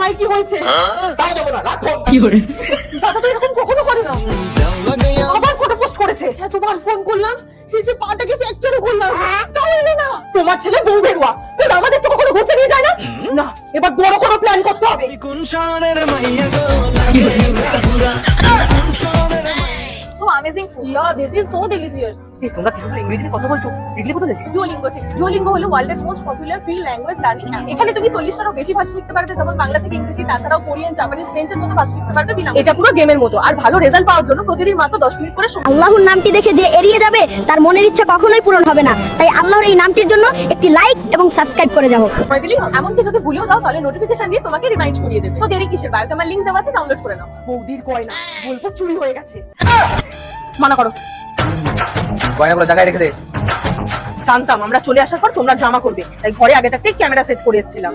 মায়ের কি হয়েছে? তাও দেবো না, রাখো। দাদা তো এরকম কখনো করে না। আবার ফটো পোস্ট করেছে। এতবার ফোন করলাম, শেষে পাটাকে ফ্র্যাকচারও করলাম, তাও এলো না। তোমার ছেলে বউ বেরোয়া, তুই আমাদের তো কখনো ঘুরতে নিয়ে যায় না। না, এবার বড় কোনো প্ল্যান করতে হবে। So amazing food. Yeah, this is so delicious. তোমরা কিছু ইংরেজিতে কথা বলছো, শিখলে কোথা থেকে? ডুওলিঙ্গো থেকে। ডুওলিঙ্গো হলো ওয়ার্ল্ডের most popular free language learning app. এখানে তুমি 40টারও বেশি ভাষা শিখতে পারবে, যেমন বাংলা থেকে ইংরেজি, তাছাড়াও কোরিয়ান, জাপানিজ, ফ্রেঞ্চের মতো ভাষা শিখতে পারবে বিনামূল্যে। এটা পুরো গেমের মতো, আর ভালো রেজাল্ট পাওয়ার জন্য প্রতিদিন মাত্র 10 মিনিট করে সময়। আল্লাহর নামটি দেখে যে এড়িয়ে যাবে তার মনের ইচ্ছা কখনোই পূরণ হবে না। তাই আল্লাহর এই নামটির জন্য একটি লাইক এবং সাবস্ক্রাইব করে যাও। সময় দিলেই হবে। এমনকি যদি ভুলেও যাও তাহলে নোটিফিকেশন দিয়ে তোমাকে রিমাইন্ড করিয়ে দেবে। তো দেরি কিসের? বায়োতে আমার লিংক দেওয়া আছে, ডাউনলোড করে নাও। বৌদির গয়না বলবো চুরি হয়ে গেছে। মানা করো। গয়নাগুলো জায়গায় রেখে দে। জানতাম আমরা চলে আসার পর তোমরা ড্রামা করবে, তাই ঘরে আগে থাকতেই ক্যামেরা সেট করে এসেছিলাম।